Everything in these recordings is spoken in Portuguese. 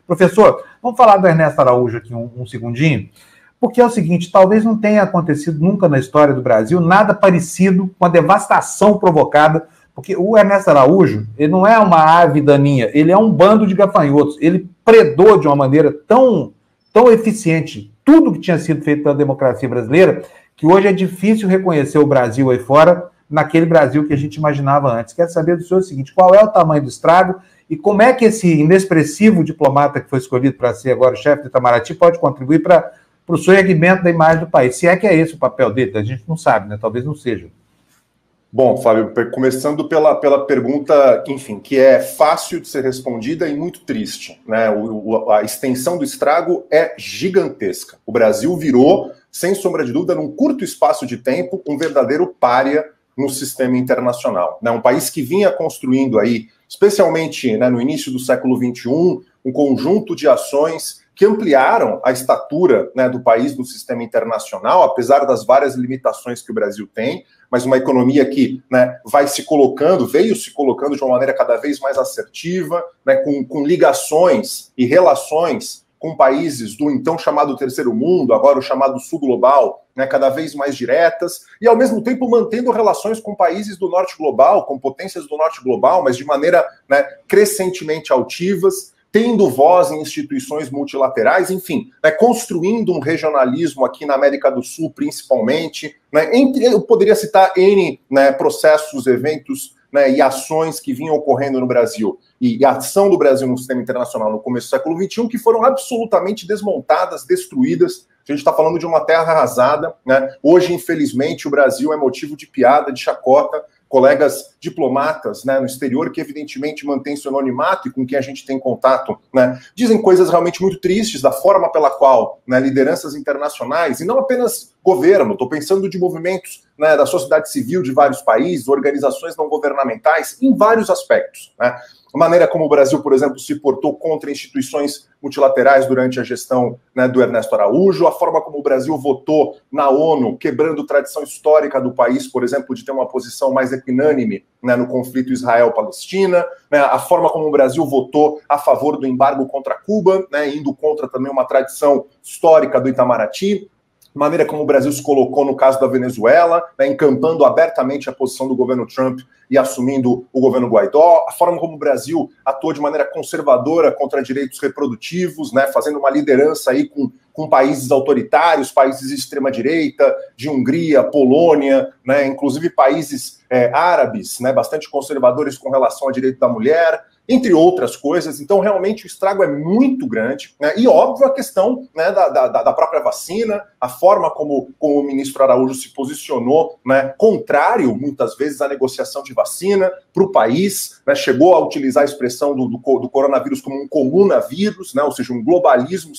Professor, vamos falar do Ernesto Araújo aqui um segundinho, porque é o seguinte, talvez não tenha acontecido nunca na história do Brasil nada parecido com a devastação provocada, porque o Ernesto Araújo, ele não é uma ave daninha, ele é um bando de gafanhotos, ele predou de uma maneira tão eficiente tudo que tinha sido feito pela democracia brasileira, que hoje é difícil reconhecer o Brasil aí fora naquele Brasil que a gente imaginava antes. Quero saber do senhor o seguinte, qual é o tamanho do estrago e como é que esse inexpressivo diplomata que foi escolhido para ser agora o chefe do Itamaraty pode contribuir para o segmento da imagem do país? Se é que é esse o papel dele, a gente não sabe, né? Talvez não seja. Bom, Fábio, começando pela pergunta, enfim, que é fácil de ser respondida e muito triste, né? A extensão do estrago é gigantesca. O Brasil virou, sem sombra de dúvida, num curto espaço de tempo, um verdadeiro pária no sistema internacional, né? Um país que vinha construindo aí, especialmente, né, no início do século XXI, um conjunto de ações que ampliaram a estatura, né, do país no sistema internacional, apesar das várias limitações que o Brasil tem, mas uma economia que, né, veio se colocando de uma maneira cada vez mais assertiva, né, com ligações e relações com países do então chamado Terceiro Mundo, agora o chamado Sul Global, né, cada vez mais diretas, e ao mesmo tempo mantendo relações com países do Norte Global, com potências do Norte Global, mas de maneira, né, crescentemente altivas, tendo voz em instituições multilaterais, enfim, né, construindo um regionalismo aqui na América do Sul, principalmente. Né, eu poderia citar N, né, processos, eventos, né, e ações que vinham ocorrendo no Brasil, e a ação do Brasil no sistema internacional no começo do século XXI, que foram absolutamente desmontadas, destruídas. A gente está falando de uma terra arrasada, né? Hoje, infelizmente, o Brasil é motivo de piada, de chacota. Colegas diplomatas, né, no exterior, que evidentemente mantêm seu anonimato e com quem a gente tem contato, né, dizem coisas realmente muito tristes da forma pela qual, né, lideranças internacionais, e não apenas governo, estou pensando de movimentos, né, da sociedade civil de vários países, organizações não governamentais, em vários aspectos, né. A maneira como o Brasil, por exemplo, se portou contra instituições multilaterais durante a gestão, né, do Ernesto Araújo, a forma como o Brasil votou na ONU, quebrando tradição histórica do país, por exemplo, de ter uma posição mais equinânime, né, no conflito Israel-Palestina, né, a forma como o Brasil votou a favor do embargo contra Cuba, né, indo contra também uma tradição histórica do Itamaraty, maneira como o Brasil se colocou no caso da Venezuela, né, encampando abertamente a posição do governo Trump e assumindo o governo Guaidó, a forma como o Brasil atuou de maneira conservadora contra direitos reprodutivos, né, fazendo uma liderança aí com países autoritários, países de extrema-direita, de Hungria, Polônia, né, inclusive países árabes, né, bastante conservadores com relação ao direito da mulher, entre outras coisas. Então, realmente, o estrago é muito grande, né? E, óbvio, a questão, né, da própria vacina, a forma como o ministro Araújo se posicionou, né, contrário, muitas vezes, à negociação de vacina para o país, né, chegou a utilizar a expressão do coronavírus como um comunavírus, né, ou seja, um globalismo,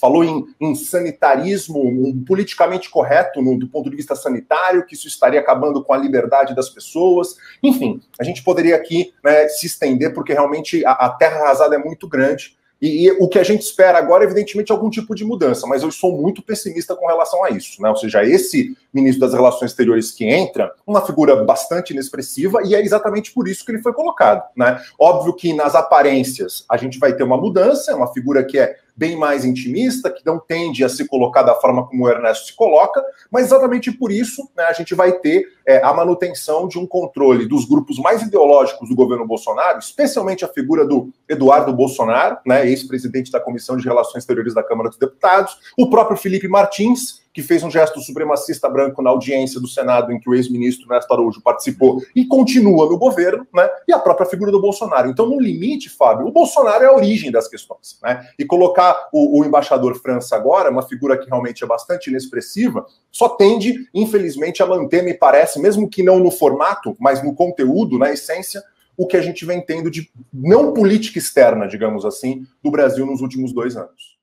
falou em sanitarismo, um politicamente correto do ponto de vista sanitário, que isso estaria acabando com a liberdade das pessoas. Enfim, a gente poderia aqui, né, se estender, porque realmente a terra arrasada é muito grande, e o que a gente espera agora, evidentemente, é algum tipo de mudança, mas eu sou muito pessimista com relação a isso, né? Ou seja, esse ministro das Relações Exteriores que entra, uma figura bastante inexpressiva, e é exatamente por isso que ele foi colocado, né? Óbvio que nas aparências a gente vai ter uma mudança, é uma figura que é bem mais intimista, que não tende a se colocar da forma como o Ernesto se coloca, mas exatamente por isso, né, a gente vai ter a manutenção de um controle dos grupos mais ideológicos do governo Bolsonaro, especialmente a figura do Eduardo Bolsonaro, né, ex-presidente da Comissão de Relações Exteriores da Câmara dos Deputados, o próprio Felipe Martins, que fez um gesto supremacista branco na audiência do Senado em que o ex-ministro Ernesto Araújo participou e continua no governo, né? E a própria figura do Bolsonaro. Então, no limite, Fábio, o Bolsonaro é a origem das questões, né? E colocar o embaixador França agora, uma figura que realmente é bastante inexpressiva, só tende, infelizmente, a manter, me parece, mesmo que não no formato, mas no conteúdo, na essência, o que a gente vem tendo de não política externa, digamos assim, do Brasil nos últimos 2 anos.